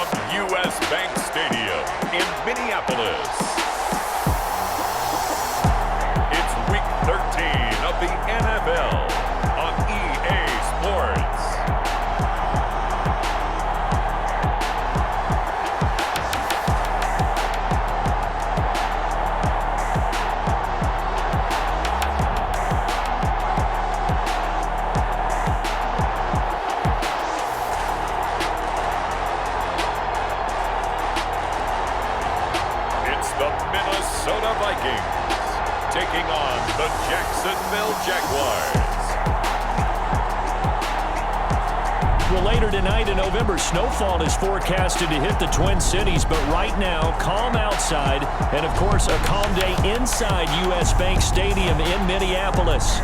from U.S. Bank Stadium in Minneapolis. It's Week 13 of the NFL on EA Sports. The Vikings taking on the Jacksonville Jaguars. Well, later tonight in November, snowfall is forecasted to hit the Twin Cities, but right now, calm outside, and of course, a calm day inside U.S. Bank Stadium in Minneapolis.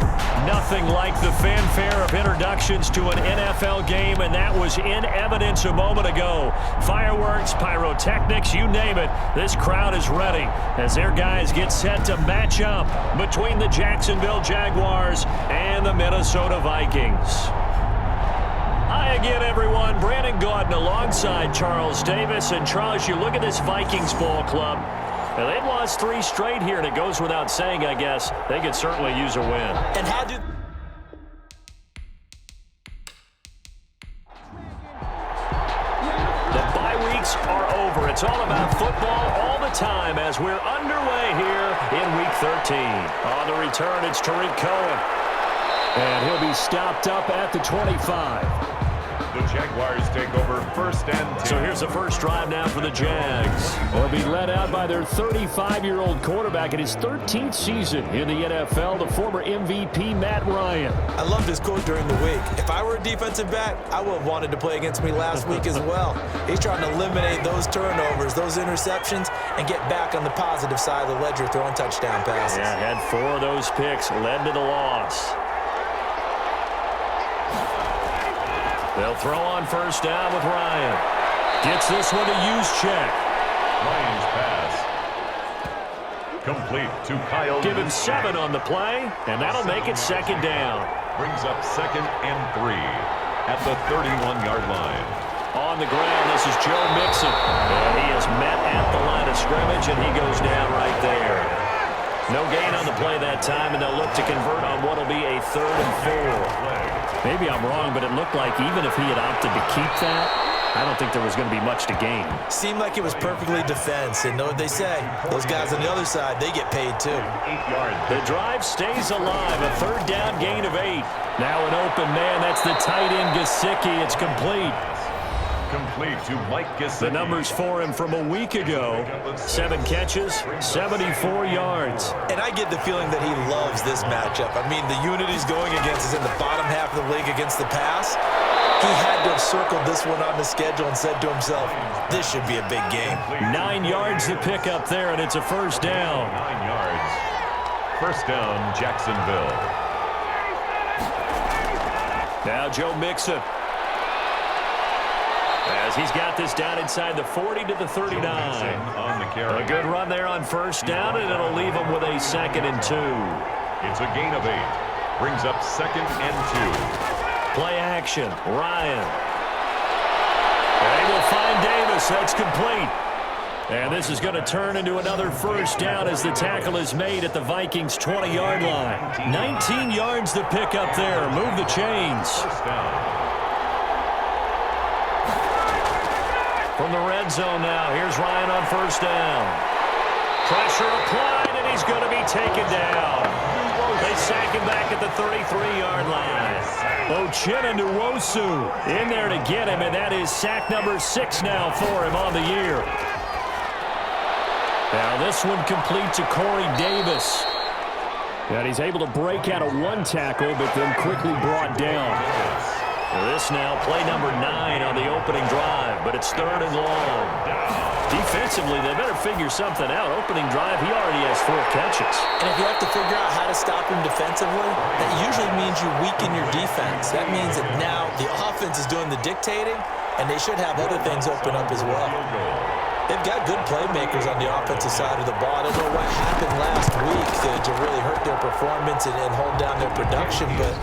Nothing like the fanfare of introductions to an NFL game, and that was in evidence a moment ago. Fireworks, pyrotechnics, you name it, this crowd is ready as their guys get set to match up between the Jacksonville Jaguars and the Minnesota Vikings. Hi again, everyone. Brandon Gaudin alongside Charles Davis. And Charles, you look at this Vikings ball club. Now, they've lost 3 straight here, and it goes without saying, I guess. They could certainly use a win. And how do... The bye weeks are over. It's all about football all the time as we're underway here in Week 13. On the return, it's Tariq Cohen. And he'll be stopped up at the 25. The Jaguars take over first and 10. So here's the first drive now for the Jags. They'll be led out by their 35-year-old quarterback in his 13th season in the NFL, the former MVP, Matt Ryan. I love this quote during the week. If I were a defensive back, I would have wanted to play against me last week as well. He's trying to eliminate those turnovers, those interceptions, and get back on the positive side of the ledger throwing touchdown passes. Yeah, had 4 of those picks, led to the loss. They'll throw on first down with Ryan. Gets this one to use check. Ryan's pass. Complete to Kyle. Give him 7 on the play, and that'll make it second down. Brings up second and 3 at the 31-yard line. On the ground, this is Joe Mixon. And he is met at the line of scrimmage, and he goes down right there. No gain on the play that time, and they'll look to convert on what will be a 3rd and 4. Maybe I'm wrong, but it looked like even if he had opted to keep that, I don't think there was going to be much to gain. Seemed like it was perfectly defense, and know what they say. Those guys on the other side, they get paid too. 8 yards. The drive stays alive, a 3rd down gain of 8. Now an open man, that's the tight end Gesicki. It's complete. Complete to Mike Gesicki. The numbers for him from a week ago, 7 catches, 74 yards. And I get the feeling that he loves this matchup. I mean, the unit he's going against is in the bottom half of the league against the pass. He had to have circled this one on the schedule and said to himself, this should be a big game. 9 yards to pick up there, and it's a first down. 9 yards. First down, Jacksonville. Now Joe Mixon. As he's got this down inside the 40 to the 39. On the carry. A good run there on first down, and it'll leave him with a 2nd and 2. It's a gain of 8. Brings up 2nd and 2. Play action. Ryan. They will find Davis. That's complete. And this is going to turn into another first down as the tackle is made at the Vikings' 20-yard line. 19 yards to pick up there. Move the chains. First down. From the red zone now, here's Ryan on first down. Pressure applied, and he's going to be taken down. They sack him back at the 33-yard line. Uchenna Nwosu in there to get him, and that is sack number 6 now for him on the year. Now this one complete to Corey Davis. And he's able to break out of 1 tackle, but then quickly brought down. This now, play number 9 on the opening drive, but it's 3rd and long. Defensively, they better figure something out. Opening drive, he already has 4 catches. And if you have to figure out how to stop him defensively, that usually means you weaken your defense. That means that now the offense is doing the dictating, and they should have other things open up as well. They've got good playmakers on the offensive side of the ball. I don't know what happened last week to really hurt their performance and hold down their production, but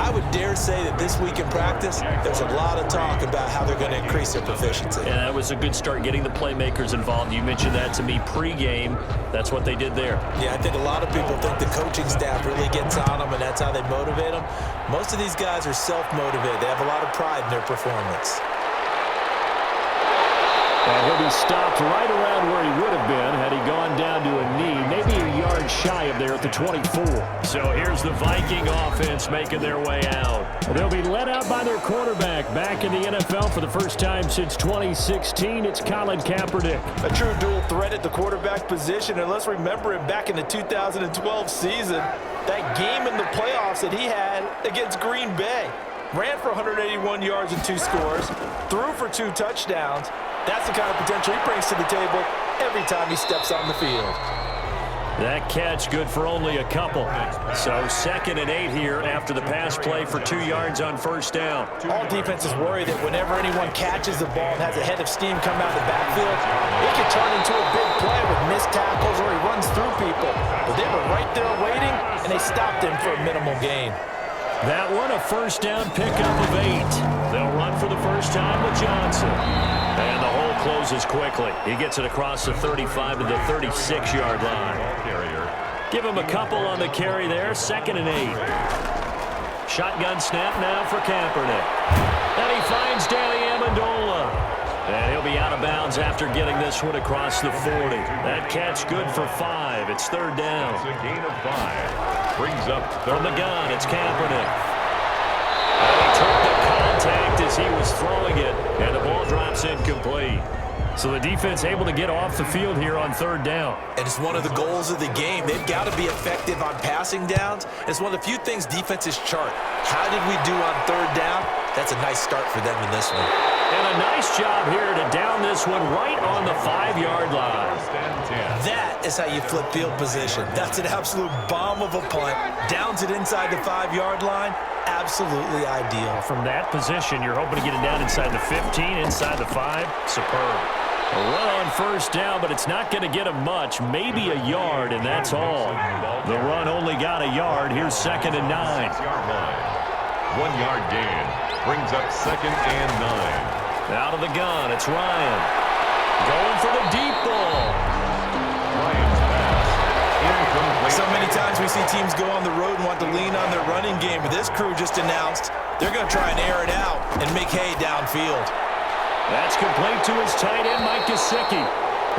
I would dare say that this week in practice, there's a lot of talk about how they're going to increase their proficiency. Yeah, that was a good start getting the playmakers involved. You mentioned that to me pregame. That's what they did there. Yeah, I think a lot of people think the coaching staff really gets on them, and that's how they motivate them. Most of these guys are self-motivated. They have a lot of pride in their performance. And he'll be stopped right around where he would have been had he gone down to a knee, maybe a yard shy of there at the 24. So here's the Viking offense making their way out. They'll be led out by their quarterback. Back in the NFL for the first time since 2016, it's Colin Kaepernick. A true dual threat at the quarterback position, and let's remember him back in the 2012 season, that game in the playoffs that he had against Green Bay. Ran for 181 yards and 2 scores, threw for 2 touchdowns. That's the kind of potential he brings to the table every time he steps on the field. That catch good for only a couple. So 2nd and 8 here after the pass play for 2 yards on first down. All defenses worry that whenever anyone catches the ball and has a head of steam coming out of the backfield, it can turn into a big play with missed tackles or he runs through people. But they were right there waiting, and they stopped him for a minimal gain. That one, a first down pickup of 8. They'll run for the first time with Johnson. And the hole closes quickly. He gets it across the 35 to the 36-yard line. Give him a couple on the carry there, 2nd and 8. Shotgun snap now for Kaepernick. And he finds Danny Amendola. And he'll be out of bounds after getting this one across the 40. That catch good for 5. It's 3rd down. It's a gain of 5. Brings up from the gun, it's Kaepernick. And he took the contact as he was throwing it, and the ball drops incomplete. So the defense able to get off the field here on 3rd down. And it's one of the goals of the game. They've got to be effective on passing downs. It's one of the few things defenses chart. How did we do on 3rd down? That's a nice start for them in this one. And a nice job here to down this one right on the 5-yard line. That is how you flip field position. That's an absolute bomb of a punt. Downs it inside the 5-yard line. Absolutely ideal. From that position, you're hoping to get it down inside the 15, inside the 5. Superb. A run on first down, but it's not going to get him much. Maybe a yard, and that's all. The run only got a yard. Here's 2nd and 9. 1-yard gain. Brings up 2nd and 9. Out of the gun, it's Ryan. Going for the deep ball. Ryan's pass. Incomplete. So many times we see teams go on the road and want to lean on their running game, but this crew just announced they're going to try and air it out and make hay downfield. That's complete to his tight end, Mike Gesicki.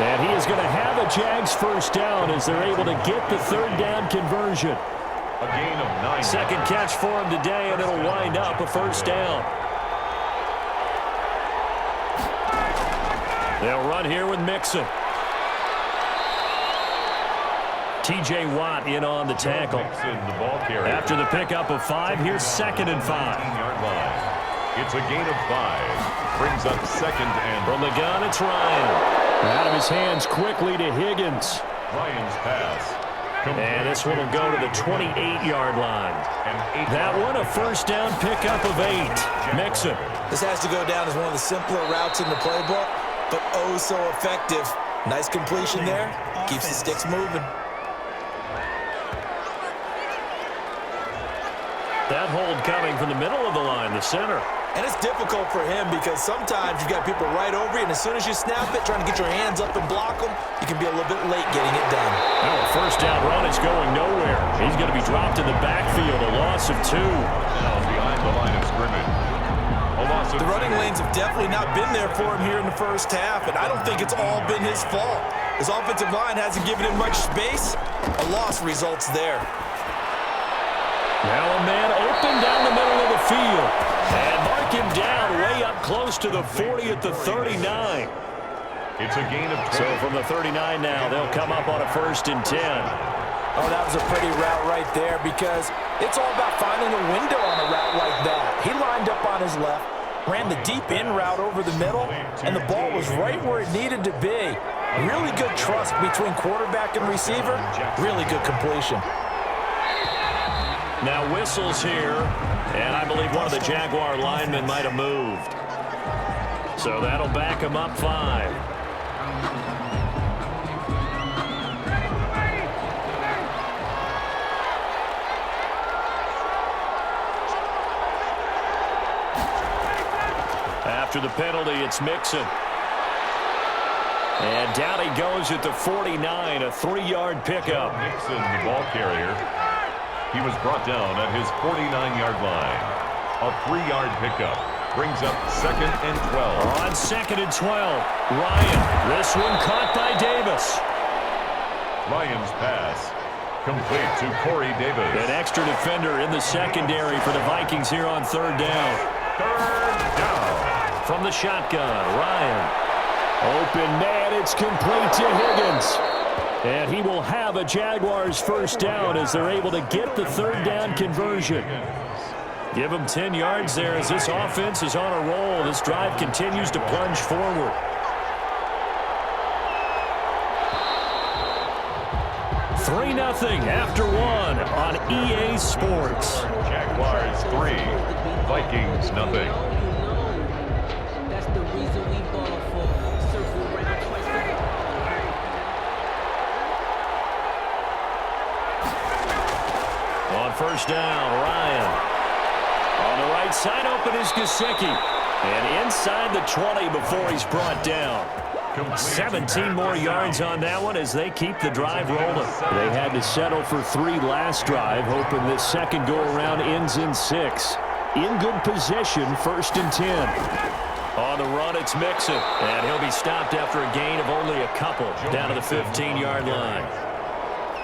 And he is going to have a Jags first down as they're able to get the 3rd down conversion. A gain of 9. 2nd catch for him today, and it'll wind up a first down. They'll run here with Mixon. T.J. Watt in on the tackle. The ball carrier. After the pickup of 5, here's 2nd and 5. 15-yard line. It's a gain of 5. Brings up 2nd and... From the gun, it's Ryan. Out of his hands quickly to Higgins. Ryan's pass. And this one will go to the 28-yard line. That one, a first down pickup of 8. Mixon. This has to go down as one of the simpler routes in the playbook, but oh so effective. Nice completion there. Keeps the sticks moving. That hold coming from the middle of the line, the center. And it's difficult for him because sometimes you've got people right over you, and as soon as you snap it, trying to get your hands up and block them, you can be a little bit late getting it done. Now a first down run is going nowhere. He's going to be dropped in the backfield, a loss of 2. Now behind the line of scrimmage. A loss of The running lanes have definitely not been there for him here in the first half, and I don't think it's all been his fault. His offensive line hasn't given him much space. A loss results there. Now a man open down the middle of the field. And mark him down way up close to the 40 at the 39. It's a gain of 20. So from the 39 now, they'll come up on a 1st and 10. Oh, that was a pretty route right there because it's all about finding a window on a route like that. He lined up on his left, ran the deep in route over the middle, and the ball was right where it needed to be. Really good trust between quarterback and receiver. Really good completion. Now whistles here, and I believe one of the Jaguar linemen might have moved. So that'll back him up 5. After the penalty, it's Mixon. And down he goes at the 49, a 3-yard pickup. Mixon, the ball carrier. He was brought down at his 49-yard line. A 3-yard pickup brings up 2nd and 12. On 2nd and 12, Ryan. This one caught by Davis. Ryan's pass complete to Corey Davis. An extra defender in the secondary for the Vikings here on 3rd down. 3rd down. From the shotgun, Ryan. Open man, it's complete to Higgins. And he will have a Jaguars first down as they're able to get the 3rd down conversion. Give them 10 yards there as this offense is on a roll. This drive continues to plunge forward. Three 0 after 1 on EA Sports. Jaguars 3, Vikings 0. On 1st down, Ryan. On the right side, open is Gesicki. And inside the 20 before he's brought down. 17 more yards on that one as they keep the drive rolling. They had to settle for 3 last drive, hoping this second go-around ends in 6. In good position, 1st and 10. On the run, it's Mixon. And he'll be stopped after a gain of only a couple down to the 15-yard line.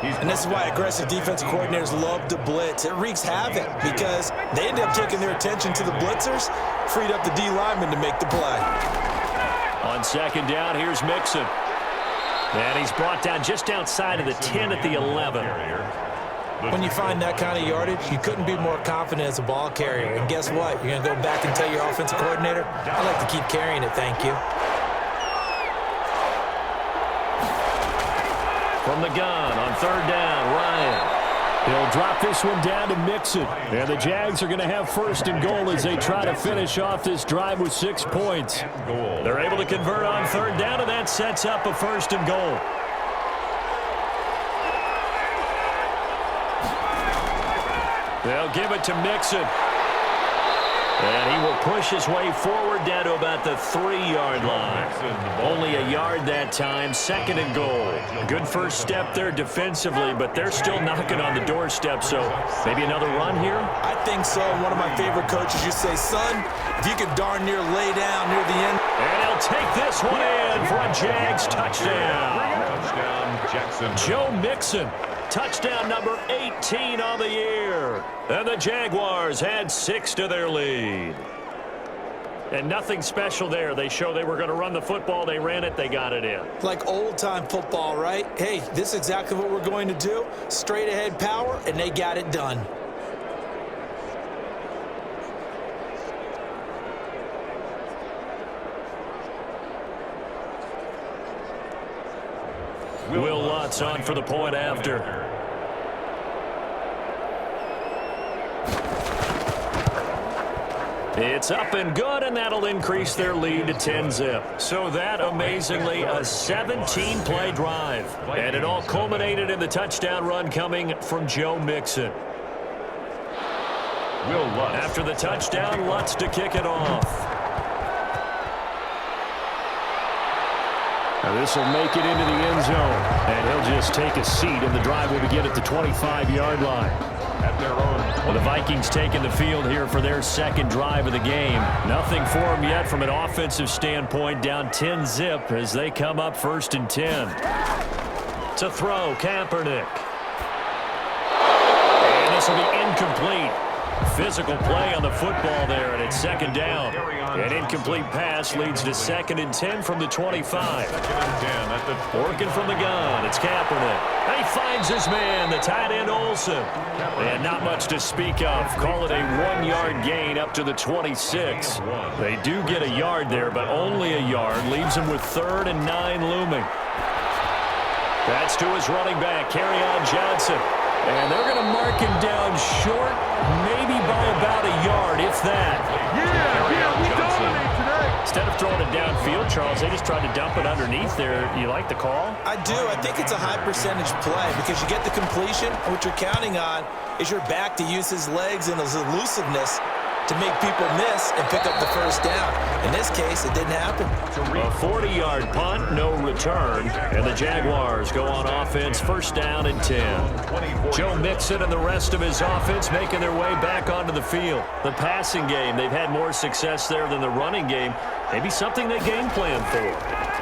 And this is why aggressive defensive coordinators love to blitz. It wreaks havoc because they end up taking their attention to the blitzers, freed up the D lineman to make the play. On 2nd down, here's Mixon. And he's brought down just outside of the 10 at the 11. When you find that kind of yardage, you couldn't be more confident as a ball carrier. And guess what? You're going to go back and tell your offensive coordinator, I'd like to keep carrying it, thank you. From the gun on 3rd down, Ryan. He'll drop this one down to Mixon. And the Jags are going to have 1st and goal as they try to finish off this drive with 6 points. They're able to convert on 3rd down, and that sets up a 1st and goal. They'll give it to Mixon. And he will push his way forward down to about the 3-yard line. Only a yard that time, 2nd and goal. Good first step there defensively, but they're still knocking on the doorstep, so maybe another run here? I think so. One of my favorite coaches, you say, son, if you could darn near lay down near the end. And he'll take this one in for a Jags touchdown. Touchdown, Jackson. Joe Mixon. Touchdown number 18 on the year. And the Jaguars had 6 to their lead. And nothing special there. They show they were going to run the football. They ran it. They got it in. Like old-time football, right? Hey, this is exactly what we're going to do. Straight ahead power, and they got it done. Will Lutz on for the point after. It's up and good, and that'll increase their lead to 10-zip. So that, amazingly, a 17-play drive. And it all culminated in the touchdown run coming from Joe Mixon. Will Lutz. After the touchdown, Lutz to kick it off. Now this will make it into the end zone, and he'll just take a seat, and the drive will begin at the 25-yard line. At their own. Well, the Vikings taking the field here for their second drive of the game. Nothing for them yet from an offensive standpoint, down 10-zip as they come up 1st and 10. To throw, Kaepernick. And this will be incomplete. Physical play on the football there, and it's 2nd down. An incomplete pass leads to 2nd and 10 from the 25. 2nd and 10 Working from the gun, it's Kaepernick. And he finds his man, the tight end Olsen. And not much to speak of. Call it a 1-yard gain up to the 26. They do get a yard there, but only a yard. Leaves them with 3rd and 9 looming. That's to his running back, Kerryon Johnson. And they're going to mark him down short, maybe by about a yard, if that. Yeah, we dominate today. Instead of throwing it downfield, Charles, they just tried to dump it underneath there. You like the call? I do. I think it's a high percentage play because you get the completion. What you're counting on is your back to use his legs and his elusiveness to make people miss and pick up the first down. In this case, it didn't happen. A 40-yard punt, no return, and the Jaguars go on offense, first down and 10. Joe Mixon and the rest of his offense making their way back onto the field. The passing game, they've had more success there than the running game. Maybe something they game plan for.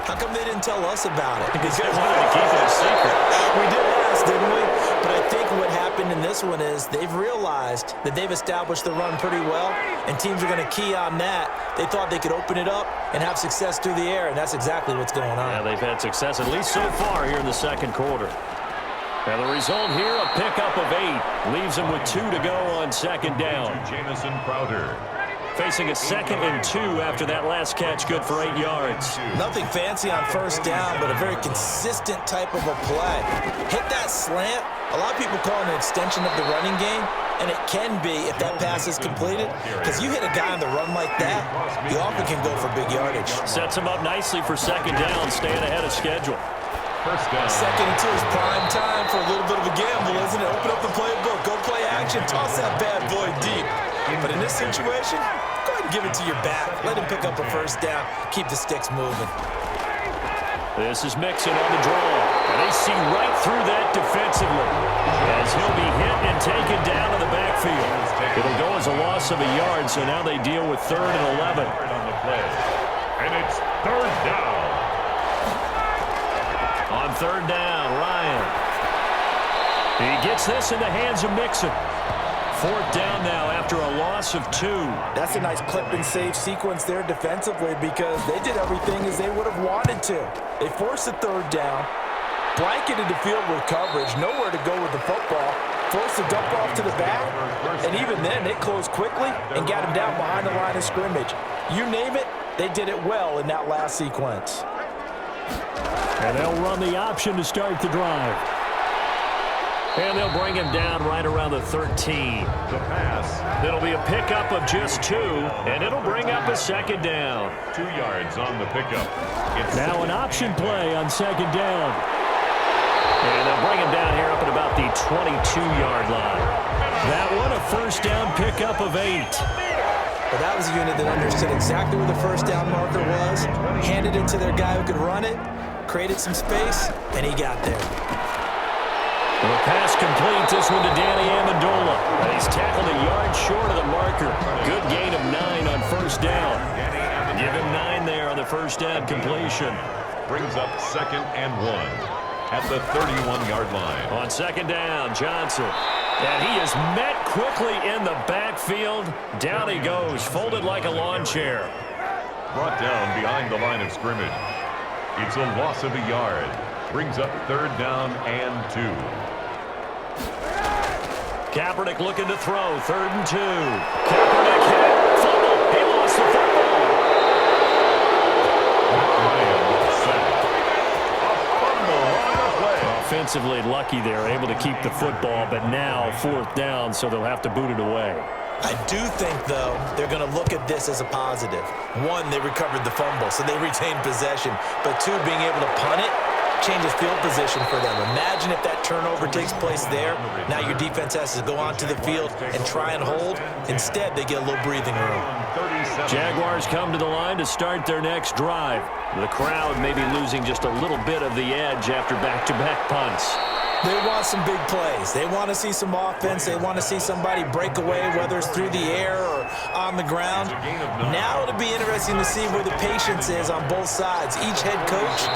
How come they didn't tell us about it? Because they wanted to keep it a secret. We did ask, didn't we? But I think what happened in this one is they've realized that they've established the run pretty well, and teams are going to key on that. They thought they could open it up and have success through the air, and that's exactly what's going on. Yeah, they've had success, at least so far, here in the second quarter. And the result here, a pickup of 8. Leaves them with 2 to go on second down. Jamison Crowder. Facing a 2nd and 2 after that last catch, good for 8 yards. Nothing fancy on first down, but a very consistent type of a play. Hit that slant. A lot of people call it an extension of the running game, and it can be if that pass is completed, because you hit a guy on the run like that, you often can go for big yardage. Sets him up nicely for second down, staying ahead of schedule. First down. 2nd and 2 is prime time for a little bit of a gamble, isn't it? Open up the playbook, go play action, toss that bad boy deep. But in this situation, go ahead and give it to your back. Let him pick up a first down. Keep the sticks moving. This is Mixon on the draw. And they see right through that defensively as he'll be hit and taken down to the backfield. It'll go as a loss of a yard, so now they deal with 3rd and 11. On the play. And it's 3rd down. On 3rd down, Ryan. He gets this in the hands of Mixon. 4th down now after a loss of 2. That's a nice clip and save sequence there defensively because they did everything as they would have wanted to. They forced the 3rd down, blanketed the field with coverage, nowhere to go with the football, forced the dump off to the back, and even then they closed quickly and got him down behind the line of scrimmage. You name it, they did it well in that last sequence. And they'll run the option to start the drive. And they'll bring him down right around the 13. The pass. It'll be a pickup of just 2, and it'll bring up a second down. 2 yards on the pickup. It's now an option play on second down. And they'll bring him down here up at about the 22-yard line. That one, a first down pickup of 8. But that was a unit that understood exactly where the first down marker was, handed it to their guy who could run it, created some space, and he got there. The pass complete, this one to Danny Amendola. And he's tackled a yard short of the marker. Good gain of 9 on first down. Give him 9 there on the first down completion. Brings up 2nd and 1 at the 31-yard line. On second down, Johnson. And he is met quickly in the backfield. Down he goes, folded like a lawn chair. Brought down behind the line of scrimmage. It's a loss of a yard. Brings up 3rd down and 2. Kaepernick looking to throw. 3rd and 2. Kaepernick hit. Fumble. He lost the football. Offensively lucky there, able to keep the football, but now 4th down, so they'll have to boot it away. I do think, though, they're going to look at this as a positive. 1, they recovered the fumble, so they retained possession. But 2, being able to punt it changes field position for them. Imagine if that turnover takes place there. Now your defense has to go onto the field and try and hold. Instead, they get a little breathing room. Jaguars come to the line to start their next drive. The crowd may be losing just a little bit of the edge after back-to-back punts. They want some big plays. They want to see some offense. They want to see somebody break away, whether it's through the air or on the ground. Now it'll be interesting to see where the patience is on both sides. Each head coach,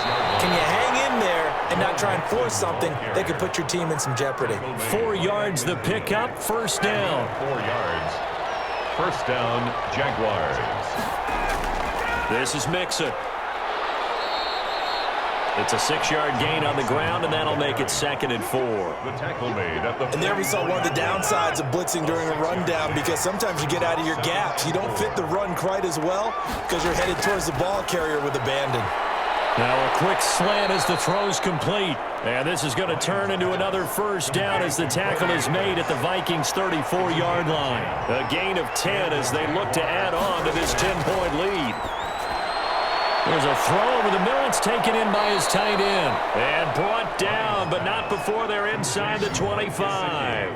can you hang in there and not try and force something that could put your team in some jeopardy? 4 yards the pickup, first down. 4 yards. First down, Jaguars. This is Mixon. It's a 6-yard gain on the ground, and that'll make it 2nd and 4. The tackle made at the... And there we saw one of the downsides of blitzing during a rundown, because sometimes you get out of your gaps. You don't fit the run quite as well because you're headed towards the ball carrier with abandon. Now a quick slant as the throw's complete. And this is going to turn into another first down as the tackle is made at the Vikings' 34-yard line. A gain of 10 as they look to add on to this 10-point lead. There's a throw over the middle. It's taken in by his tight end. And brought down, but not before they're inside the 25.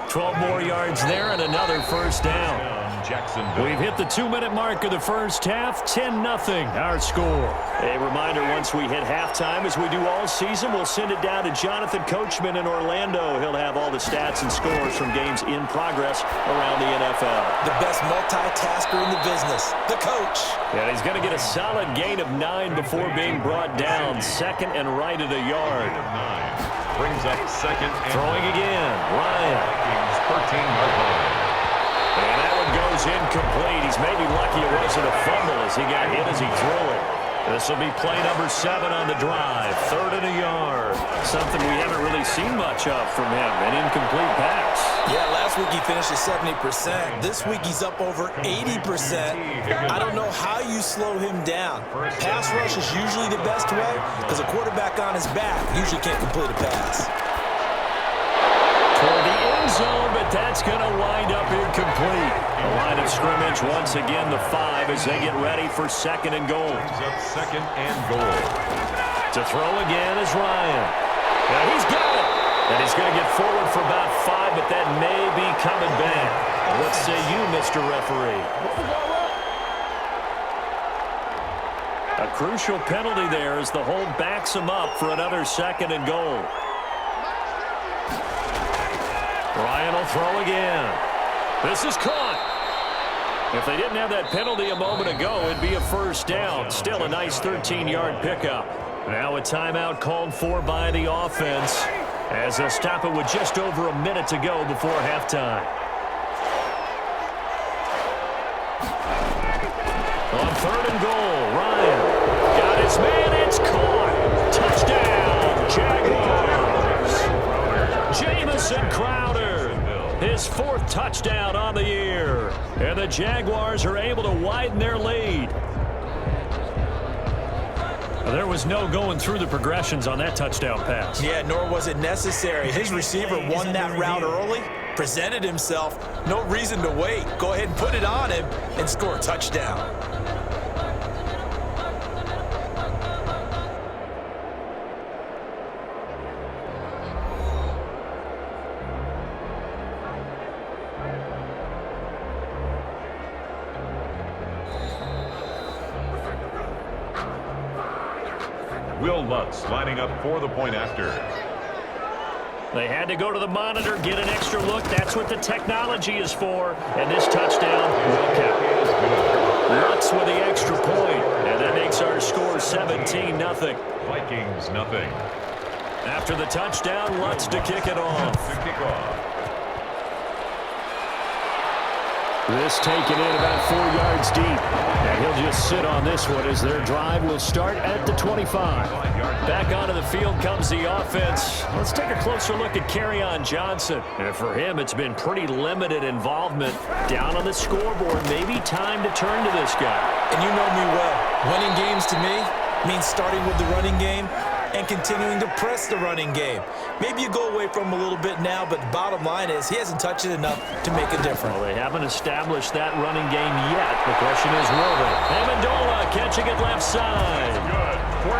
12 more yards there and another first down. Jacksonville. We've hit the 2-minute mark of the first half. 10-0 our score. A reminder, once we hit halftime, as we do all season, we'll send it down to Jonathan Coachman in Orlando. He'll have all the stats and scores from games in progress around the NFL. The best multitasker in the business, the coach. And he's going to get a solid gain of 9 before being brought down. Second and right at a yard. Brings up second and throwing again. Ryan. Vikings 13-yard line. And that one goes incomplete. He's maybe lucky it wasn't a fumble as he got hit as he threw it. This will be play number 7 on the drive. 3rd and a yard. Something we haven't really seen much of from him. An incomplete pass. Yeah, last week he finished at 70%. This week he's up over 80%. I don't know how you slow him down. Pass rush is usually the best way because a quarterback on his back usually can't complete a pass. Toward the end zone, but that's going to wind up incomplete. The line of scrimmage once again the 5 as they get ready for 2nd and goal. Brings up 2nd and goal. To throw again is Ryan. Now he's got it. And he's going to get forward for about 5, but that may be coming back. What say you, Mr. Referee? A crucial penalty there as the hold backs him up for another 2nd and goal. Ryan will throw again. This is caught. If they didn't have that penalty a moment ago, it'd be a first down. Still a nice 13-yard pickup. Now a timeout called for by the offense as they'll stop it with just over a minute to go before halftime. On 3rd and goal, Ryan got his man. It's caught. Touchdown, Jaguars. Jamison Crowder. His 4th touchdown on the year. And the Jaguars are able to widen their lead. There was no going through the progressions on that touchdown pass. Yeah, nor was it necessary. His receiver won that route early, presented himself. No reason to wait. Go ahead and put it on him and score a touchdown. Will Lutz lining up for the point after. They had to go to the monitor, get an extra look. That's what the technology is for. And this touchdown will count. Lutz with the extra point. And that makes our score 17-0. Vikings nothing. After the touchdown, Lutz to kick it off. This taken in about 4 yards deep. And he'll just sit on this one as their drive will start at the 25. Back onto the field comes the offense. Let's take a closer look at Kerryon Johnson. And for him, it's been pretty limited involvement. Down on the scoreboard, maybe time to turn to this guy. And you know me well. Winning games to me means starting with the running game and continuing to press the running game. Maybe you go away from him a little bit now, but the bottom line is he hasn't touched it enough to make a difference. Well, they haven't established that running game yet. The question is, will they? Amendola catching it left side.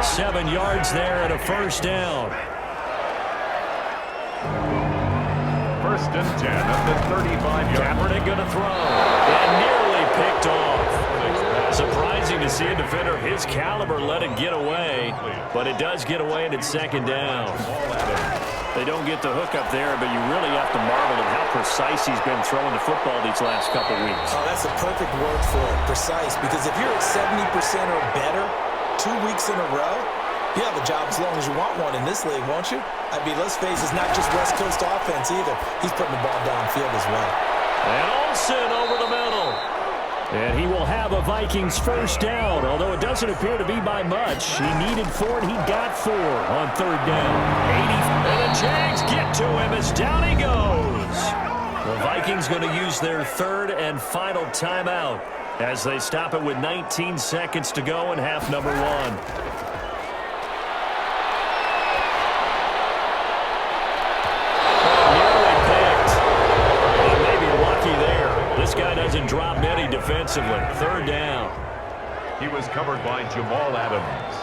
7 yards there and a first down. 1st and 10 at the 35-yard. Kaepernick going to throw. And nearly picked off. Surprising to see a defender of his caliber let it get away, but it does get away and it's 2nd down. They don't get the hook up there, but you really have to marvel at how precise he's been throwing the football these last couple weeks. Oh, that's a perfect word for it, precise, because if you're at 70% or better 2 weeks in a row, you have a job as long as you want one in this league, won't you? I mean, let's face it, it's not just West Coast offense either. He's putting the ball downfield as well. And Olsen over the middle. And he will have a Vikings first down, although it doesn't appear to be by much. He needed 4, and he got 4 on 3rd down. 80, and the Jags get to him as down he goes. The Vikings going to use their 3rd and final timeout as they stop it with 19 seconds to go in half number 1. This guy doesn't drop many defensively. 3rd down. He was covered by Jamal Adams.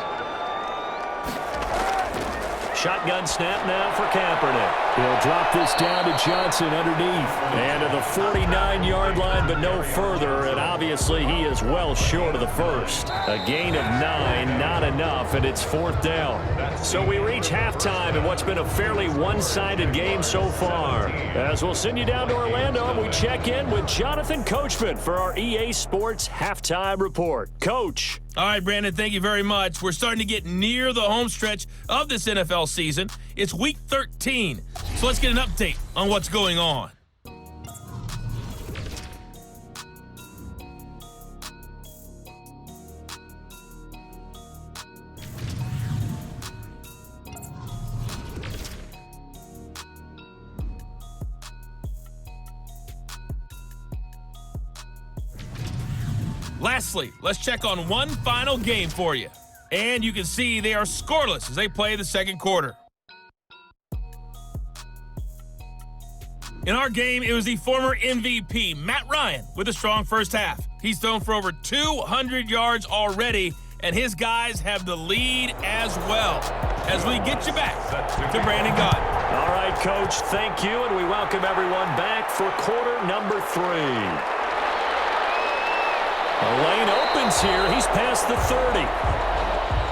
Shotgun snap now for Kaepernick. He'll drop this down to Johnson underneath. And to the 49-yard line, but no further. And obviously he is well short of the first. A gain of 9, not enough, and it's 4th down. So we reach halftime in what's been a fairly one-sided game so far. As we'll send you down to Orlando, and we check in with Jonathan Coachman for our EA Sports Halftime Report. Coach. All right, Brandon, thank you very much. We're starting to get near the home stretch of this NFL season. It's Week 13, so let's get an update on what's going on. Lastly, let's check on one final game for you. And you can see they are scoreless as they play the second quarter. In our game, it was the former MVP, Matt Ryan, with a strong first half. He's thrown for over 200 yards already, and his guys have the lead as well. As we get you back to Brandon Gott. All right, Coach, thank you, and we welcome everyone back for quarter number 3. The lane opens here. He's past the 30.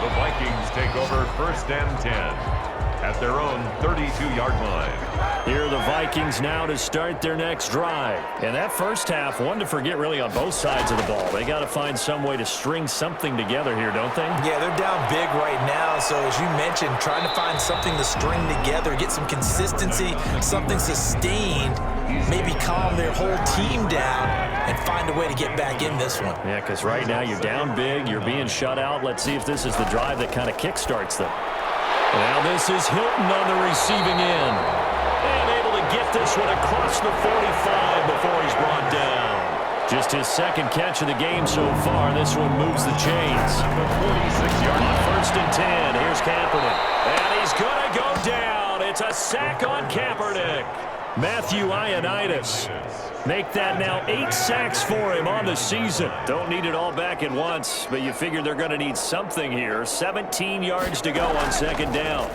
The Vikings take over 1st and 10 at their own 32-yard line. Here are the Vikings now to start their next drive. And that first half, one to forget really on both sides of the ball. They got to find some way to string something together here, don't they? Yeah, they're down big right now. So as you mentioned, trying to find something to string together, get some consistency, something sustained, maybe calm their whole team down and find a way to get back in this one. Yeah, because right now you're down big, you're being shut out. Let's see if this is the drive that kind of kickstarts them. Now this is Hilton on the receiving end. And able to get this one across the 45 before he's brought down. Just his second catch of the game so far. This one moves the chains. 46-yard On 1st and 10, here's Kaepernick. And he's going to go down. It's a sack on Kaepernick. Matthew Ioannidis. Make that now 8 sacks for him on the season. Don't need it all back at once, but you figure they're going to need something here. 17 yards to go on 2nd down.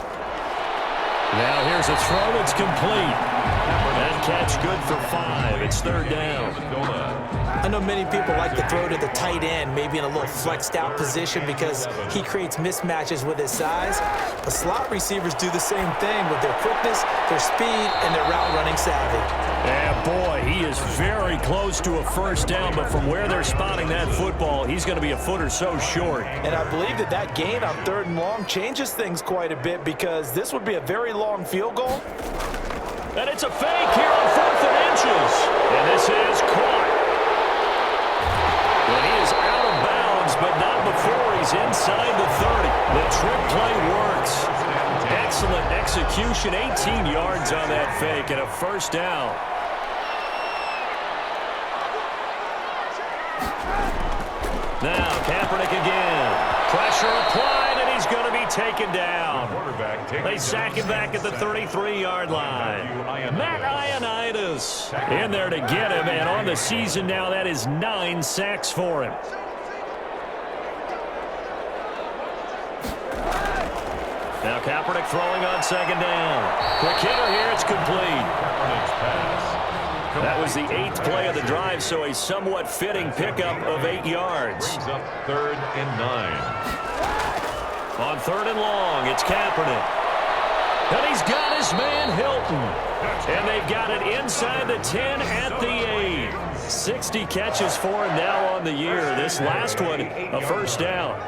Now here's a throw that's complete. That catch good for 5. It's 3rd down. I know many people like to throw to the tight end, maybe in a little flexed out position because he creates mismatches with his size. But slot receivers do the same thing with their quickness, their speed, and their route running savvy. Yeah, boy, he is very close to a 1st down, but from where they're spotting that football, he's going to be a foot or so short. And I believe that gain on 3rd and long changes things quite a bit because this would be a very long field goal. And it's a fake here on 4th and inches. And this is caught. And he is out of bounds, but not before he's inside the 30. The trick play works. Excellent execution, 18 yards on that fake, and a 1st down. Now, Kaepernick again. Pressure applied, and he's going to be taken down. They sack him back at the 33-yard line. Matt Ioannidis in there to get him, and on the season now, that is 9 sacks for him. Now Kaepernick throwing on 2nd down. Quick hitter here, it's complete. That was the 8th play of the drive, so a somewhat fitting pickup of 8 yards. Brings up 3rd and 9. On 3rd and long, it's Kaepernick. And he's got his man Hilton. And they've got it inside the 10 at the 8. 60 catches for him now on the year. This last one, a 1st down.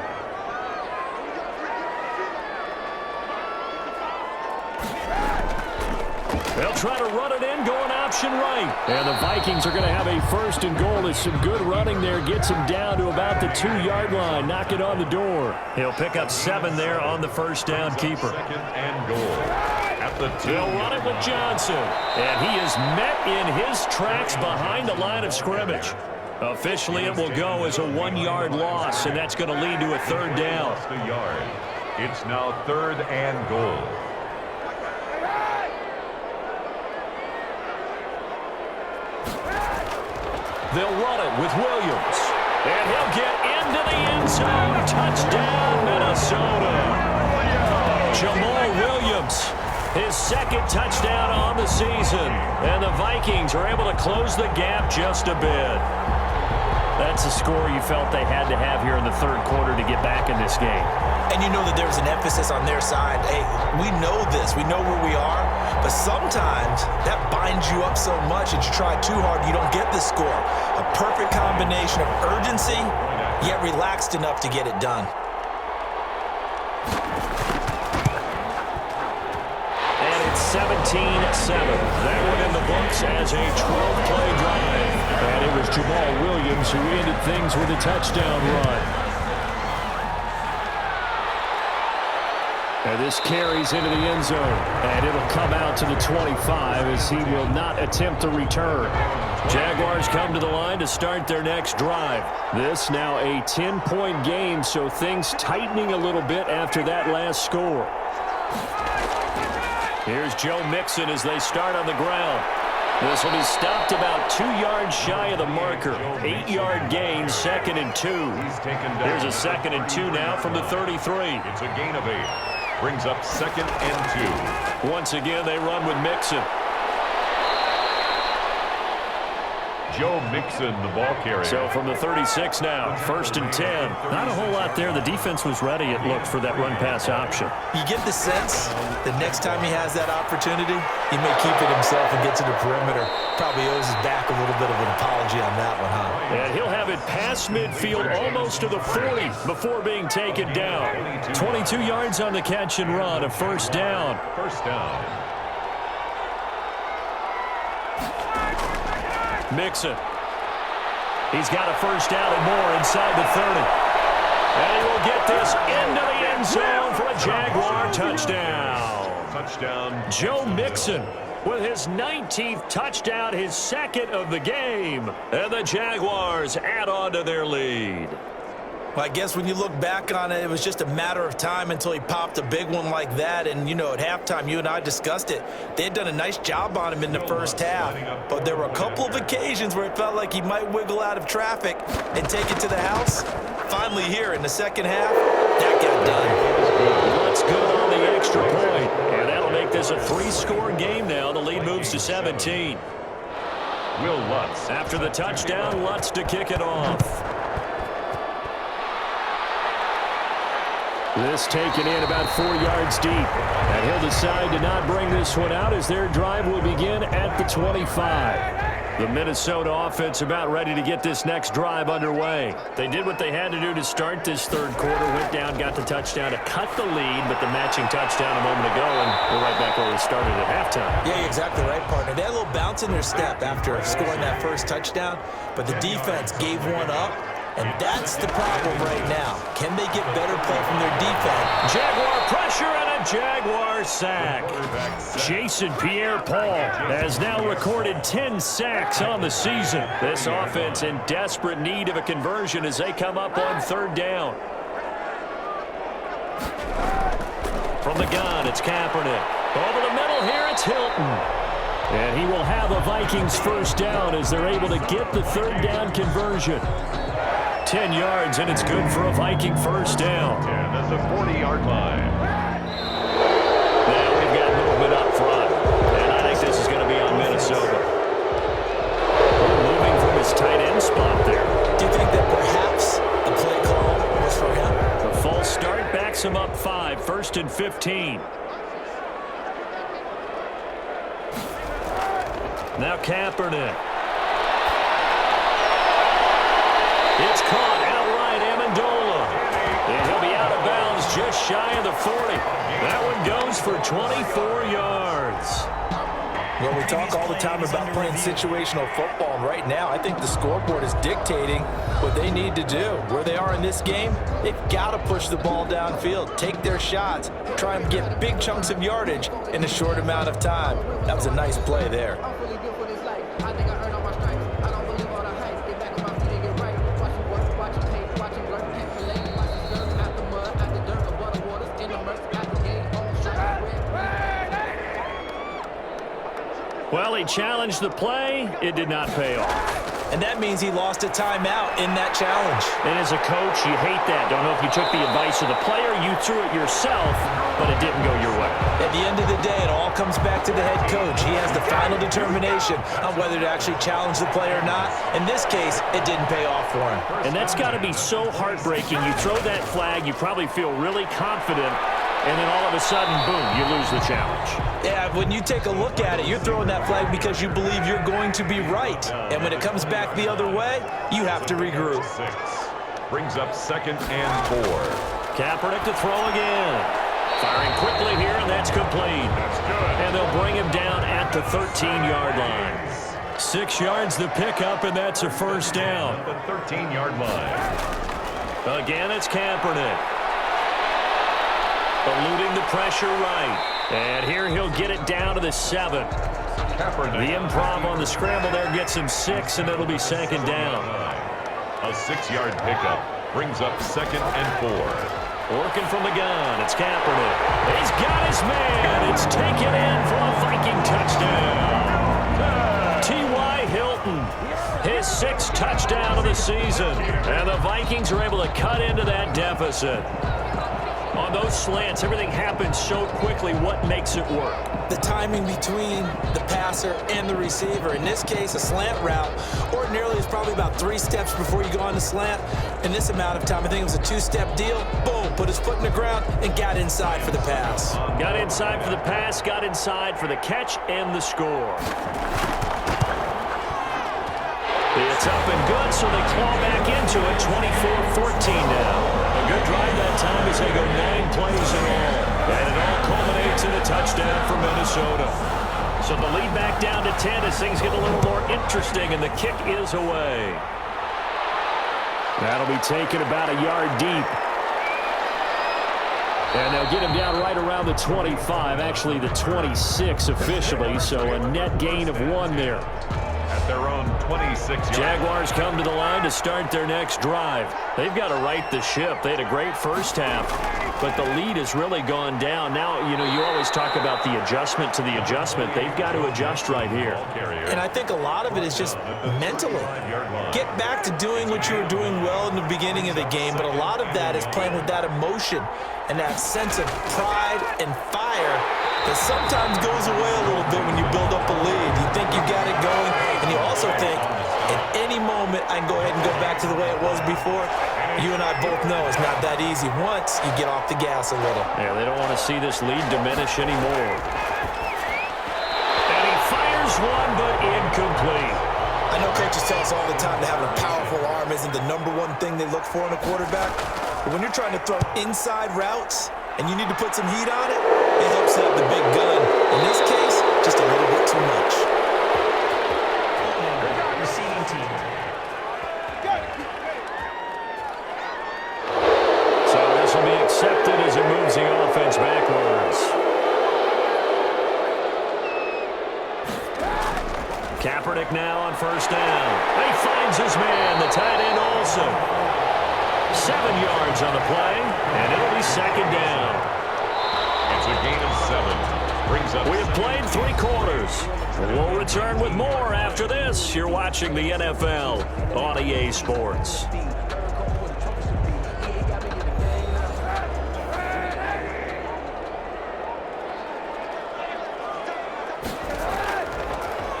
They'll try to run it in, going option right. And the Vikings are going to have a 1st and goal. It's some good running there. Gets him down to about the 2-yard line. Knock it on the door. He'll pick up 7 there on the 1st down keeper. 2nd and goal at the 2. They'll run it with Johnson. And he is met in his tracks behind the line of scrimmage. Officially, it will go as a 1-yard loss, and that's going to lead to a 3rd down. Lost a yard. It's now 3rd and goal. They'll run it with Williams. And he'll get into the end zone. Touchdown, Minnesota. Jamal Williams second touchdown on the season. And the Vikings are able to close the gap just a bit. That's a score you felt they had to have here in the third quarter to get back in this game. And you know that there's an emphasis on their side. Hey, we know this. We know where we are. But sometimes that binds you up so much that you try too hard, you don't get the score. A perfect combination of urgency, yet relaxed enough to get it done. And it's 17-7. That one in the books as a 12-play drive. And it was Jamal Williams who ended things with a touchdown run. And this carries into the end zone. And it'll come out to the 25 as he will not attempt to return. Jaguars come to the line to start their next drive. This now a 10-point game, so things tightening a little bit after that last score. Here's Joe Mixon as they start on the ground. This will be stopped about 2 yards shy of the marker. 8-yard gain, 2nd and 2. Here's a 2nd and 2 now from the 33. It's a gain of 8. Brings up 2nd and 2. Once again, they run with Mixon. Joe Mixon, the ball carrier. So from the 36 now, 1st and 10. Not a whole lot there. The defense was ready, it looked, for that run-pass option. You get the sense that next time he has that opportunity, he may keep it himself and get to the perimeter. Probably owes his back a little bit of an apology on that one, huh? And he'll have it past midfield almost to the 40 before being taken down. 22 yards on the catch and run, a first down. First down. Mixon. He's got a first down and more inside the 30. And he will get this into the end zone for a Jaguar touchdown. Touchdown. Joe Mixon with his 19th touchdown, his 2nd of the game. And the Jaguars add on to their lead. Well, I guess when you look back on it, it was just a matter of time until he popped a big one like that. And, you know, at halftime, you and I discussed it. They had done a nice job on him in the first half. But there were a couple of occasions where it felt like he might wiggle out of traffic and take it to the house. Finally here in the second half, that got done. Lutz good on the extra point. And that'll make this a 3-score game now. The lead moves to 17. Will Lutz. After the touchdown, Lutz to kick it off. This taken in about 4 yards deep. And he'll decide to not bring this one out as their drive will begin at the 25. The Minnesota offense about ready to get this next drive underway. They did what they had to do to start this third quarter. Went down, got the touchdown to cut the lead, but the matching touchdown a moment ago, and we're right back where we started at halftime. Yeah, you're exactly right, partner. They had a little bounce in their step after scoring that first touchdown, but the defense gave one up. And that's the problem right now. Can they get better play from their defense? Jaguar pressure and a Jaguar sack. Jason Pierre-Paul has now recorded 10 sacks on the season. This offense in desperate need of a conversion as they come up on 3rd down. From the gun, it's Kaepernick. Over the middle here, it's Hilton. And he will have a Vikings first down as they're able to get the 3rd down conversion. 10 yards, and it's good for a Viking first down. And at the 40-yard line. Now we've got movement up front. And I think this is going to be on Minnesota. Moving from his tight end spot there. Do you think that perhaps the play call was for him? The false start backs him up 5, 1st and 15. Now Kaepernick. It's caught outright, Amendola. And he'll be out of bounds just shy of the 40. That one goes for 24 yards. Well, we talk all the time about playing situational football. And right now, I think the scoreboard is dictating what they need to do. Where they are in this game, they've got to push the ball downfield, take their shots, try and get big chunks of yardage in a short amount of time. That was a nice play there. Well, he challenged the play. It did not pay off. and that means he lost a timeout in that challenge. And as a coach, you hate that. Don't know if you took the advice of the player, you threw it yourself, but it didn't go your way. At the end of the day, it all comes back to the head coach. He has the final determination on whether to actually challenge the play or not. In this case, it didn't pay off for him. And that's got to be so heartbreaking. You throw that flag, you probably feel really confident, and then all of a sudden, boom, you lose the challenge. Yeah, when you take a look at it, you're throwing that flag because you believe you're going to be right. And when it comes back the other way, you have to regroup. Brings up 2nd and 4. Kaepernick to throw again. Firing quickly here, and that's complete. That's good. And they'll bring him down at the 13-yard line. 6 yards the pickup, and that's a first down. At the 13-yard line. Again, it's Kaepernick. Eluding the pressure right. And here he'll get it down to the 7. Kaepernick. The improv on the scramble there gets him 6, and it'll be 2nd down. A 6-yard pickup brings up 2nd and 4. Working from the gun, it's Kaepernick. He's got his man. It's taken in for a Viking touchdown. T.Y. Hilton, his 6th touchdown of the season. And the Vikings are able to cut into that deficit. On those slants, everything happens so quickly. What makes it work? The timing between the passer and the receiver. In this case, a slant route ordinarily is probably about 3 steps before you go on the slant. In this amount of time, I think it was a 2-step deal. Boom, put his foot in the ground and got inside for the pass. Got inside for the pass, got inside for the catch and the score. It's up and good, so they claw back into it. 24-14 now. A good drive that time as they go 9 plays in all. And it all culminates in a touchdown for Minnesota. So the lead back down to 10 as things get a little more interesting, and the kick is away. That'll be taken about a yard deep. And they'll get him down right around the 25, actually the 26 officially, so a net gain of 1 there. At their own 26 yards. Jaguars come to the line to start their next drive. They've got to right the ship. They had a great first half, but the lead has really gone down. Now, you know, you always talk about the adjustment to the adjustment. They've got to adjust right here. And I think a lot of it is just mentally. Get back to doing what you were doing well in the beginning of the game, but a lot of that is playing with that emotion and that sense of pride and fire that sometimes goes away a little bit when you build up a lead. You think you got it going, and you also think, at any moment, I can go ahead and go back to the way it was before. You and I both know it's not that easy once you get off the gas a little. Yeah, they don't want to see this lead diminish anymore. And he fires one, but incomplete. I know coaches tell us all the time that having a powerful arm isn't the #1 thing they look for in a quarterback. But when you're trying to throw inside routes and you need to put some heat on it, it helps to have the big gun. In this case, just a little bit too much. Receiving team. So this will be accepted as it moves the offense backwards. Kaepernick now on first down. He finds his man, the tight end Olsen. 7 yards on the play, and it'll be 2nd down. It's a gain of 7. Brings up. We have played 3 quarters. We'll return with more after this. You're watching the NFL on EA Sports.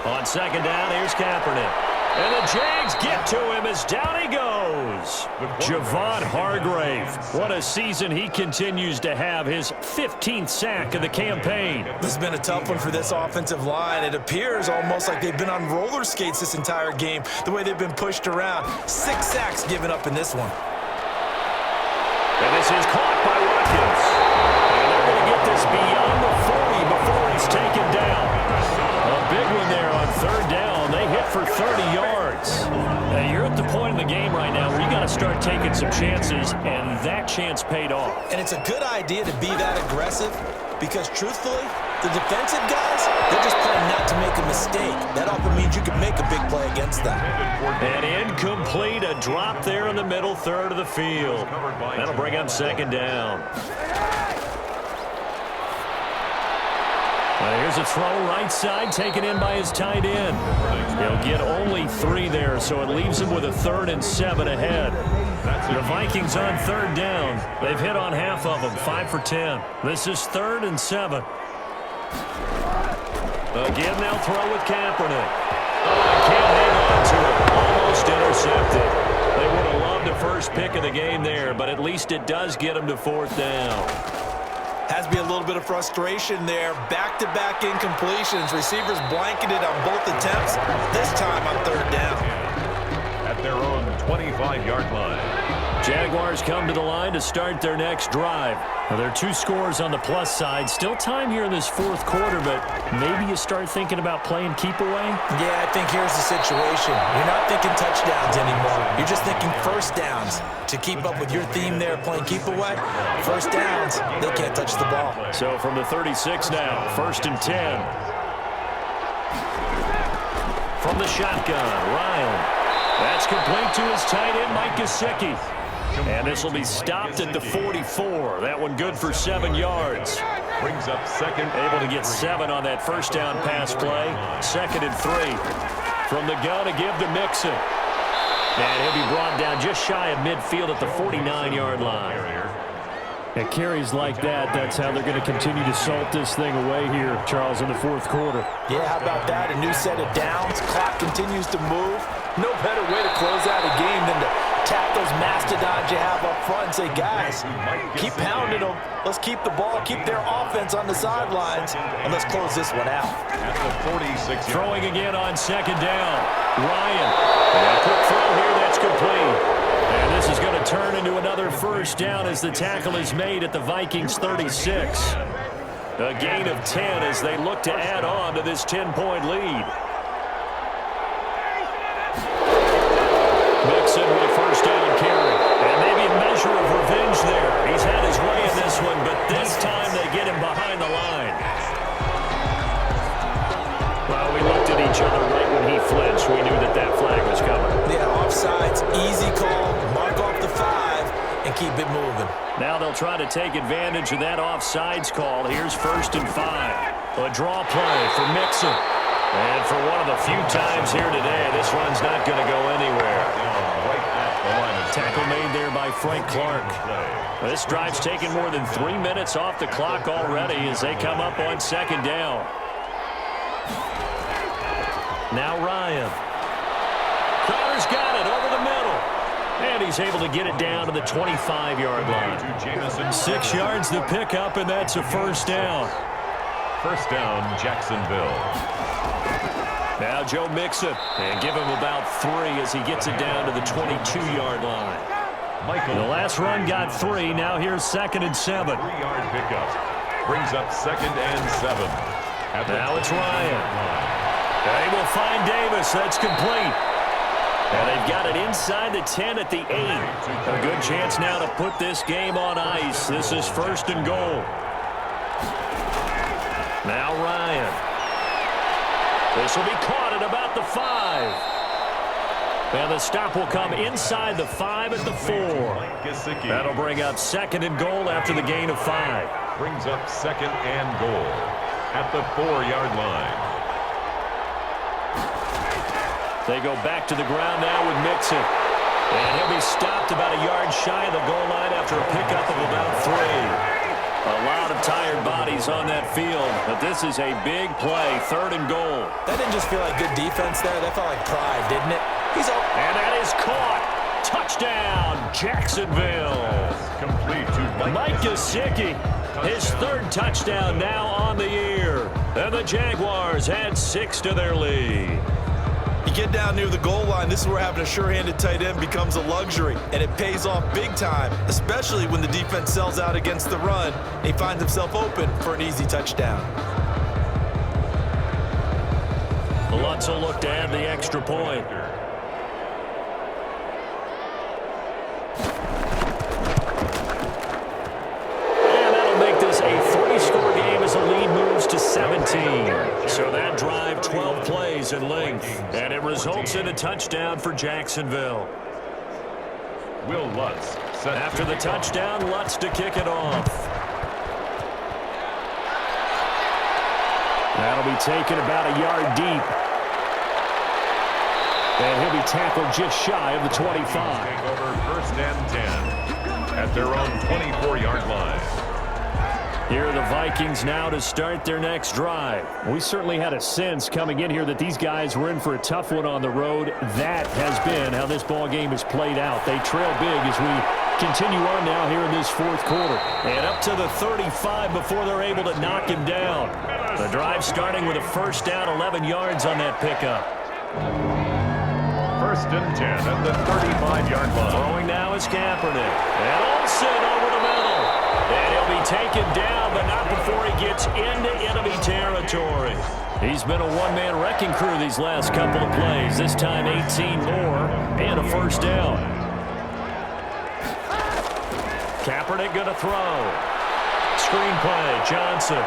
On 2nd down, here's Kaepernick. And the Jags get to him as down he goes. Javon Hargrave. What a season he continues to have. His 15th sack of the campaign. This has been a tough one for this offensive line. It appears almost like they've been on roller skates this entire game, the way they've been pushed around. 6 sacks given up in this one. And this is caught by Watkins. And they're going to get this beyond the 40 before he's taken down. A big one there on 3rd down. They hit for 30 yards. Now, you're at the point in the game right now where you got to start taking some chances, and that chance paid off. And it's a good idea to be that aggressive because, truthfully, the defensive guys, they're just playing not to make a mistake. That often means you can make a big play against them. And incomplete, a drop there in the middle third of the field. That'll bring up 2nd down. Here's a throw right side, taken in by his tight end. He'll get only 3 there, so it leaves him with a 3rd and 7 ahead. The Vikings on 3rd down. They've hit on half of them, 5 for 10. This is 3rd and 7. Again, they'll throw with Kaepernick. Can't hang on to it. Almost intercepted. They would have loved the first pick of the game there, but at least it does get them to 4th down. Has to be a little bit of frustration there. Back-to-back incompletions. Receivers blanketed on both attempts, this time on 3rd down. At their own 25-yard line. Jaguars come to the line to start their next drive. Now, there are 2 scores on the plus side. Still time here in this 4th quarter, but maybe you start thinking about playing keep away? Yeah, I think here's the situation. You're not thinking touchdowns anymore. You're just thinking first downs. To keep up with your theme there, playing keep away, first downs, they can't touch the ball. So from the 36 now, 1st and 10. From the shotgun, Ryan. That's complete to his tight end, Mike Gesicki. And this will be stopped at the 44. That one good for 7 yards. Brings up 2nd. Able to get 7 on that first down pass play. 2nd and 3. From the gun to give to Mixon. And he'll be brought down just shy of midfield at the 49-yard line. At carries like that, that's how they're going to continue to salt this thing away here, Charles, in the 4th quarter. Yeah, how about that? A new set of downs. Clock continues to move. No better way to close out a game than to tap those mastodons you have up front and say, guys, keep pounding them. Let's keep the ball, keep their offense on the sidelines, and let's close this one out. At the 46. Throwing again on 2nd down. Ryan. And a quick throw here, that's complete. And this is going to turn into another first down as the tackle is made at the Vikings 36. A gain of 10 as they look to add on to this 10-point lead. Mixon with a first down carry. And maybe a measure of revenge there. He's had his way in this one, but this time they get him behind the line. Well, we looked at each other right when he flinched. We knew that that flag was coming. Yeah, offsides, easy call, mark off the 5, and keep it moving. Now they'll try to take advantage of that offsides call. Here's 1st and 5. A draw play for Mixon. And for one of the few times here today, this one's not going to go anywhere. Tackle made there by Frank Clark. This drive's taken more than 3 minutes off the clock already as they come up on 2nd down. Now Ryan. Crowder's got it over the middle. And he's able to get it down to the 25-yard line. 6 yards to pick up, and that's a first down. First down, Jacksonville. Now Joe Mixon, and give him about 3 as he gets it down to the 22-yard line. The last run got 3. Now here's 2nd and 7. 3-yard pickup. Brings up 2nd and 7. Now it's Ryan. They will find Davis. That's complete. And they've got it inside the 10 at the 8. A good chance now to put this game on ice. This is 1st and goal. Now Ryan. This will be caught at about the 5. And the stop will come inside the 5 at the 4. That'll bring up 2nd and goal after the gain of 5. Brings up 2nd and goal at the 4-yard line. They go back to the ground now with Mixon. And he'll be stopped about a yard shy of the goal line after a pickup of about 3. A lot of tired bodies on that field, but this is a big play, 3rd and goal. That didn't just feel like good defense there. That felt like pride, didn't it? He's open. And that is caught. Touchdown, Jacksonville. Complete to Mike Gesicki, his 3rd touchdown now on the year. And the Jaguars add 6 to their lead. You get down near the goal line, this is where having a sure-handed tight end becomes a luxury, and it pays off big time, especially when the defense sells out against the run, and he finds himself open for an easy touchdown. Lutz will look to add the extra point. And that'll make this a 3-score game as the lead moves to 17. So that drive, 12 plays in length, and it results in a touchdown for Jacksonville. Will Lutz set after the touchdown, Lutz to kick it off. He'll be taken about a yard deep. And he'll be tackled just shy of the 25. Take over 1st and 10 at their own 24-yard line. Here are the Vikings now to start their next drive. We certainly had a sense coming in here that these guys were in for a tough one on the road. That has been how this ball game has played out. They trail big as we continue on now here in this 4th quarter. And up to the 35 before they're able to knock him down. The drive starting with a 1st down, 11 yards on that pickup. 1st and 10 at the 35-yard line. Throwing now is Kaepernick. And Olsen over the middle. And he'll be taken down, but not before he gets into enemy territory. He's been a one-man wrecking crew these last couple of plays. This time 18 more and a 1st down. Kaepernick going to throw. Screen play, Johnson.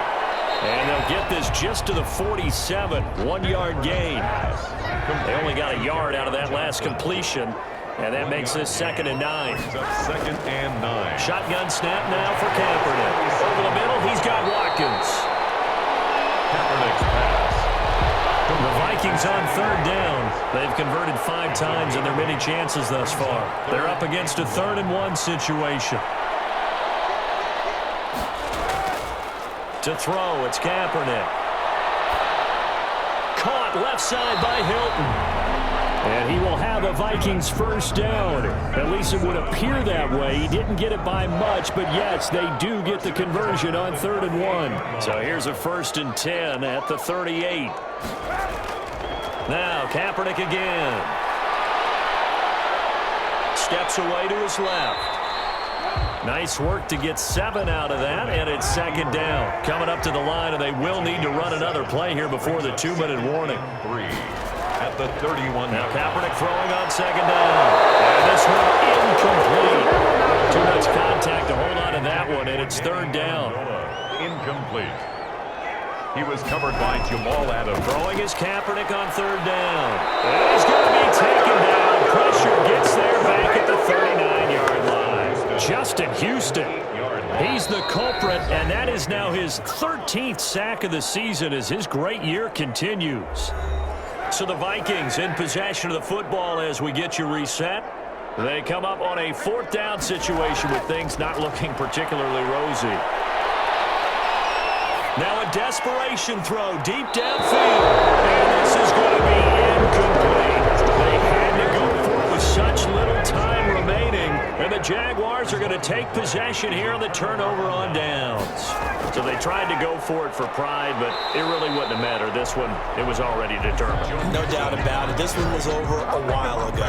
And they'll get this just to the 47, 1-yard gain. They only got a yard out of that last completion. And that makes this 2nd and 9. 2nd and 9. Shotgun snap now for Kaepernick. Over the middle, he's got Watkins. Kaepernick's pass. The Vikings on 3rd down. They've converted 5 times in their many chances thus far. They're up against a 3rd and 1 situation. To throw, it's Kaepernick. Caught left side by Hilton. And he will have a Vikings 1st down. At least it would appear that way. He didn't get it by much, but yes, they do get the conversion on 3rd and 1. So here's a 1st and 10 at the 38. Now Kaepernick again. Steps away to his left. Nice work to get 7 out of that, and it's 2nd down. Coming up to the line, and they will need to run another play here before the 2-minute warning. 3 at the 31. Now Kaepernick throwing on 2nd down. And this one incomplete. Too much contact to hold on to that one, and it's 3rd down. Incomplete. He was covered by Jamal Adams. Throwing his Kaepernick on 3rd down. And he's going to be taken down. Pressure gets there back at the 39-yard line. Justin Houston. He's the culprit, and that is now his 13th sack of the season as his great year continues. So the Vikings in possession of the football as we get you reset. They come up on a 4th down situation with things not looking particularly rosy. Now a desperation throw deep downfield. And this is going to be incomplete. They had to go for it with such little time remaining. And the Jaguars are going to take possession here on the turnover on downs. So they tried to go for it for pride, but it really wouldn't have mattered. This one, it was already determined. No doubt about it. This one was over a while ago.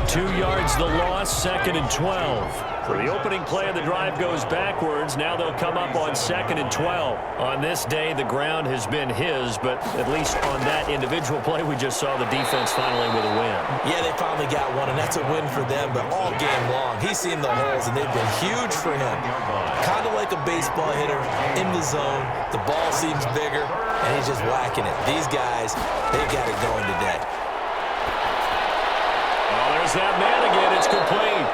2 yards the loss, 2nd and 12. So the opening play of the drive goes backwards. Now they'll come up on 2nd and 12. On this day, the ground has been his, but at least on that individual play, we just saw the defense finally with a win. Yeah, they finally got one, and that's a win for them, but all game long, he's seen the holes, and they've been huge for him. Kind of like a baseball hitter in the zone. The ball seems bigger, and he's just whacking it. These guys, they got it going today. Oh, there's that man again. It's complete.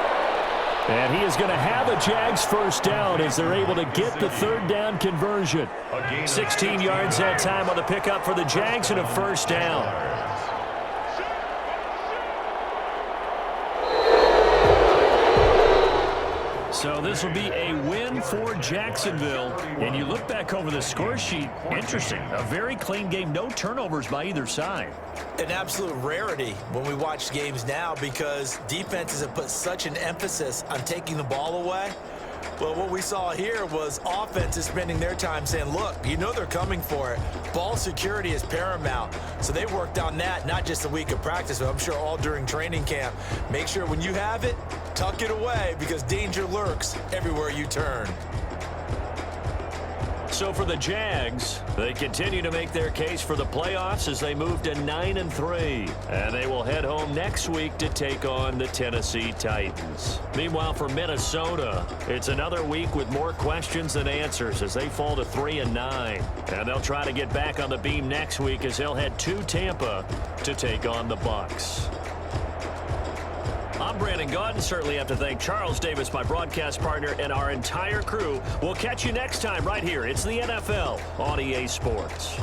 And he is going to have a Jags 1st down as they're able to get the 3rd down conversion. 16 yards that time on the pickup for the Jags and a 1st down. So this will be a win for Jacksonville. And you look back over the score sheet, interesting. A very clean game, no turnovers by either side. An absolute rarity when we watch games now because defenses have put such an emphasis on taking the ball away. Well, what we saw here was offenses spending their time saying, look, you know they're coming for it. Ball security is paramount. So they worked on that, not just a week of practice, but I'm sure all during training camp. Make sure when you have it, tuck it away because danger lurks everywhere you turn. So for the Jags, they continue to make their case for the playoffs as they move to 9-3. And they will head home next week to take on the Tennessee Titans. Meanwhile, for Minnesota, it's another week with more questions than answers as they fall to 3-9. And they'll try to get back on the beam next week as they'll head to Tampa to take on the Bucs. I'm Brandon Gaudin. Certainly have to thank Charles Davis, my broadcast partner, and our entire crew. We'll catch you next time right here. It's the NFL on EA Sports.